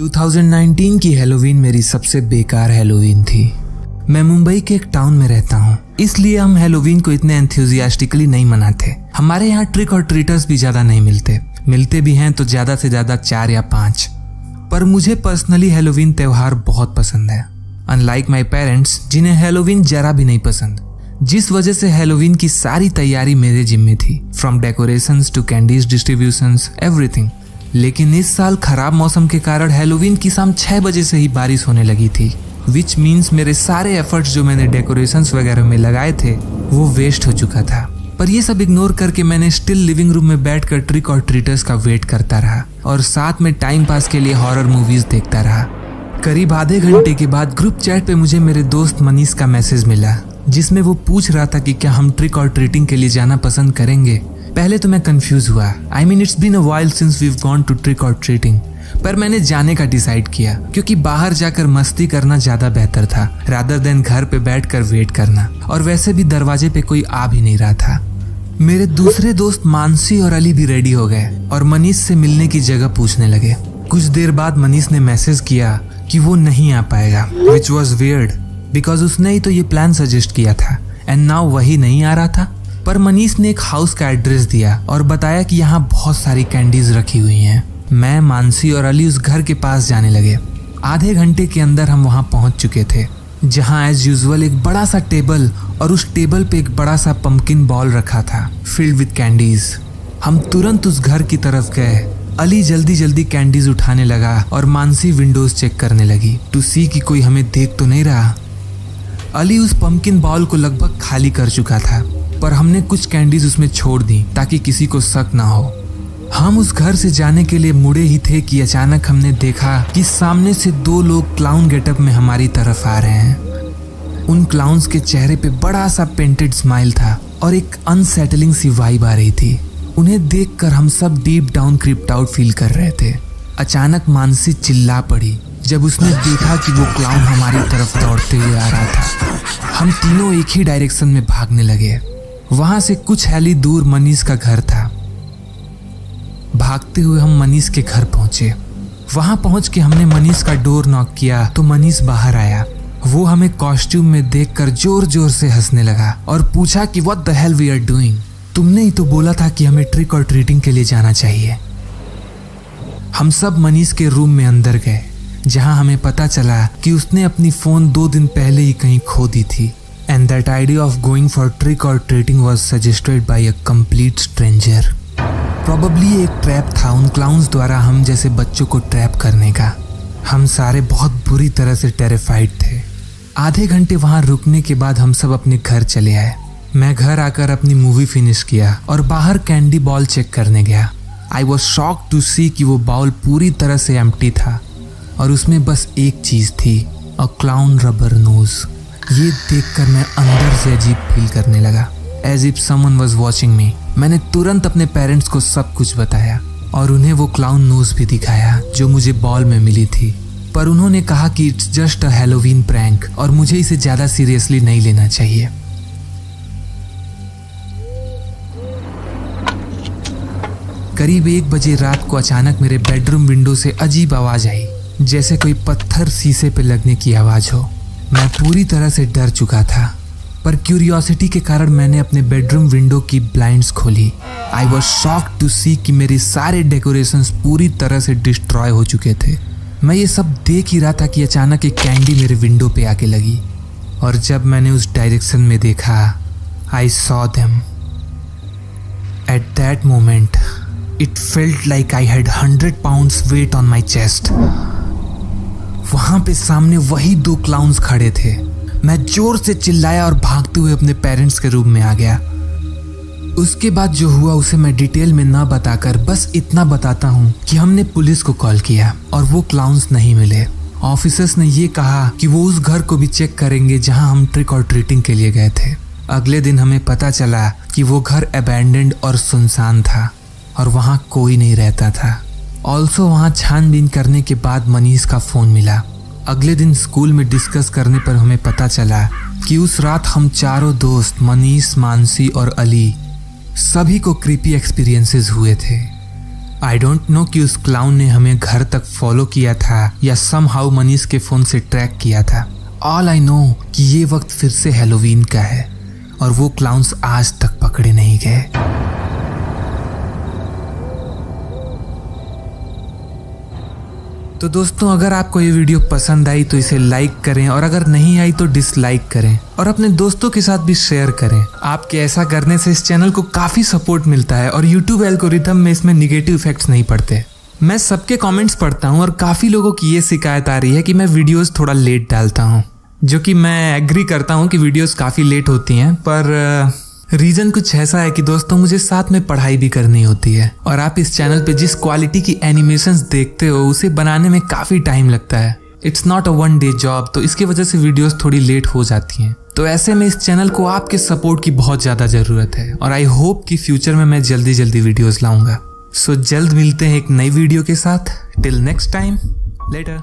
2019 की हैलोवीन मेरी सबसे बेकार हैलोवीन थी। मैं मुंबई के एक टाउन में रहता हूँ, इसलिए हम हैलोवीन को इतने एंथुसियास्टिकली नहीं मनाते। हमारे यहाँ ट्रिक और ट्रीटर्स भी ज्यादा नहीं मिलते भी हैं तो ज्यादा से ज्यादा 4 या 5। पर मुझे पर्सनली हैलोवीन त्योहार बहुत पसंद है, अनलाइक माई पेरेंट्स जिन्हें हैलोवीन जरा भी नहीं पसंद, जिस वजह से हैलोवीन की सारी तैयारी मेरे जिम्मे थी, from decorations to candies distributions everything. लेकिन इस साल खराब मौसम के कारण हैलोवीन की शाम 6 बजे से ही बारिश होने लगी थी, विच मीन्स मेरे सारे एफर्ट्स जो मैंने डेकोरेशंस वगैरह में लगाए थे वो वेस्ट हो चुका था। पर ये सब इग्नोर करके मैंने स्टिल लिविंग रूम में बैठकर ट्रिक और ट्रीटर्स का वेट करता रहा और साथ में टाइम पास के लिए हॉरर मूवीज देखता रहा। करीब आधे घंटे के बाद ग्रुप चैट पे मुझे मेरे दोस्त मनीष का मैसेज मिला, जिसमें वो पूछ रहा था कि क्या हम ट्रिक और ट्रीटिंग के लिए जाना पसंद करेंगे। पहले तो मैं कंफ्यूज हुआ, I mean it's been a while since we've gone to trick or treating, पर मैंने जाने का डिसाइड किया क्योंकि बाहर जाकर मस्ती करना ज्यादा बेहतर था रादर देन घर पे बैठकर वेट करना, और वैसे भी दरवाजे पे कोई आ भी नहीं रहा था। मेरे दूसरे दोस्त मानसी और अली भी रेडी हो गए और मनीष से मिलने की जगह पूछने लगे। कुछ देर बाद मनीष ने मैसेज किया कि वो नहीं आ पाएगा, विच वॉज वियर्ड बिकॉज उसने ही तो ये प्लान सजेस्ट किया था एंड नाउ वही नहीं आ रहा था। पर मनीष ने एक हाउस का एड्रेस दिया और बताया कि यहाँ बहुत सारी कैंडीज रखी हुई हैं। मैं, मानसी और अली उस घर के पास जाने लगे। आधे घंटे के अंदर हम वहाँ पहुँच चुके थे, जहाँ एज यूजुअल एक बड़ा सा टेबल और उस टेबल पे एक बड़ा सा पंपकिन बॉल रखा था फिल्ड विद कैंडीज। हम तुरंत उस घर की तरफ गए। अली जल्दी जल्दी कैंडीज उठाने लगा और मानसी विंडोज चेक करने लगी टू सी कि कोई हमें देख तो नहीं रहा। अली उस पंपकिन बॉल को लगभग खाली कर चुका था, पर हमने कुछ कैंडीज उसमें छोड़ दी ताकि किसी को शक ना हो। हम उस घर से जाने के लिए मुड़े ही थे कि अचानक हमने देखा कि सामने से 2 लोग क्लाउन गेटअप में हमारी तरफ आ रहे हैं। उन क्लाउन्स के चेहरे पे बड़ा सा पेंटेड स्माइल था और एक अनसेटलिंग सी वाइब आ रही थी। उन्हें देखकर हम सब deep down crypt out feel कर रहे थे। अचानक मानसी चिल्ला पड़ी जब उसने देखा कि वो क्लाउन हमारी तरफ दौड़ते हुए आ रहा था। हम तीनों एक ही डायरेक्शन में भागने लगे। वहां से कुछ हैली दूर मनीष का घर था। भागते हुए हम मनीष के घर पहुंचे। वहां पहुंच के हमने मनीष का डोर नॉक किया तो मनीष बाहर आया। वो हमें कॉस्ट्यूम में देखकर जोर जोर से हंसने लगा और पूछा कि what the hell we are doing. तुमने ही तो बोला था कि हमें ट्रिक और ट्रीटिंग के लिए जाना चाहिए। हम सब मनीष के रूम में अंदर गए, जहां हमें पता चला कि उसने अपनी फोन 2 दिन पहले ही कहीं खो दी थी। And that idea of going for trick or treating was suggested by a complete stranger. Probably एक ट्रैप था उन क्लाउन्स द्वारा हम जैसे बच्चों को ट्रैप करने का। हम सारे बहुत बुरी तरह से टेरिफाइड थे। आधे घंटे वहां रुकने के बाद हम सब अपने घर चले आए। मैं घर आकर अपनी मूवी फिनिश किया और बाहर कैंडी बॉल चेक करने गया। I was shocked to see कि वो बॉल पूरी तरह से एम्प्टी था और उसमें बस एक चीज थी, a clown rubber nose। ये देखकर मैं अंदर से अजीब फील करने लगा, as if someone was watching me. मैंने तुरंत अपने पेरेंट्स को सब कुछ बताया और उन्हें वो क्लाउन नोज भी दिखाया जो मुझे बॉल में मिली थी। पर उन्होंने कहा कि it's just a Halloween prank और मुझे इसे ज्यादा सीरियसली नहीं लेना चाहिए। करीब 1 बजे रात को अचानक मेरे बेडरूम विंडो से अजीब आवाज आई, जैसे कोई पत्थर शीशे पे लगने की आवाज हो। मैं पूरी तरह से डर चुका था, पर क्यूरियोसिटी के कारण मैंने अपने बेडरूम विंडो की ब्लाइंड्स खोली। आई वॉज शॉक्ड टू सी कि मेरे सारे डेकोरेशंस पूरी तरह से डिस्ट्रॉय हो चुके थे। मैं ये सब देख ही रहा था कि अचानक एक कैंडी मेरे विंडो पे आके लगी, और जब मैंने उस डायरेक्शन में देखा, I saw them. At that moment it felt like I had 100 pounds weight on my chest. वहां पे सामने वही 2 क्लाउन्स खड़े थे। मैं जोर से चिल्लाया और भागते हुए अपने पेरेंट्स के रूम में आ गया। उसके बाद जो हुआ उसे मैं डिटेल में ना बताकर बस इतना बताता हूँ कि हमने पुलिस को कॉल किया और वो क्लाउन्स नहीं मिले। ऑफिसर्स ने ये कहा कि वो उस घर को भी चेक करेंगे जहाँ हम ट्रिक और ट्रीटिंग के लिए गए थे। अगले दिन हमें पता चला कि वो घर अबैंडन्ड और सुनसान था और वहाँ कोई नहीं रहता था। ऑल्सो वहाँ छानबीन करने के बाद मनीष का फोन मिला। अगले दिन स्कूल में डिस्कस करने पर हमें पता चला कि उस रात हम चारों दोस्त मनीष, मानसी और अली सभी को क्रीपी एक्सपीरियंसेस हुए थे। आई डोंट नो कि उस क्लाउन ने हमें घर तक फॉलो किया था या समहाउ मनीष के फोन से ट्रैक किया था। ऑल आई नो कि ये वक्त फिर से हैलोवीन का है और वो क्लाउन्स आज तक पकड़े नहीं गए। तो दोस्तों, अगर आपको ये वीडियो पसंद आई तो इसे लाइक करें और अगर नहीं आई तो डिसलाइक करें और अपने दोस्तों के साथ भी शेयर करें। आपके ऐसा करने से इस चैनल को काफी सपोर्ट मिलता है और यूट्यूब एल्गोरिथम में इसमें निगेटिव इफेक्ट्स नहीं पड़ते। मैं सबके कमेंट्स पढ़ता हूँ और काफी लोगों की ये शिकायत आ रही है कि मैं वीडियोस थोड़ा लेट डालता हूँ, जो कि मैं एग्री करता हूँ कि वीडियोस काफी लेट होती हैं, पर रीजन कुछ ऐसा है कि दोस्तों मुझे साथ में पढ़ाई भी करनी होती है और आप इस चैनल पे जिस क्वालिटी की एनिमेशंस देखते हो उसे बनाने में काफी टाइम लगता है। It's not a one day job, तो इसकी वजह से वीडियोस थोड़ी लेट हो जाती हैं। तो ऐसे में इस चैनल को आपके सपोर्ट की बहुत ज्यादा जरूरत है और आई होप कि फ्यूचर में मैं जल्दी वीडियोस लाऊंगा। सो जल्द मिलते हैं एक नई वीडियो के साथ। Till next time, letter.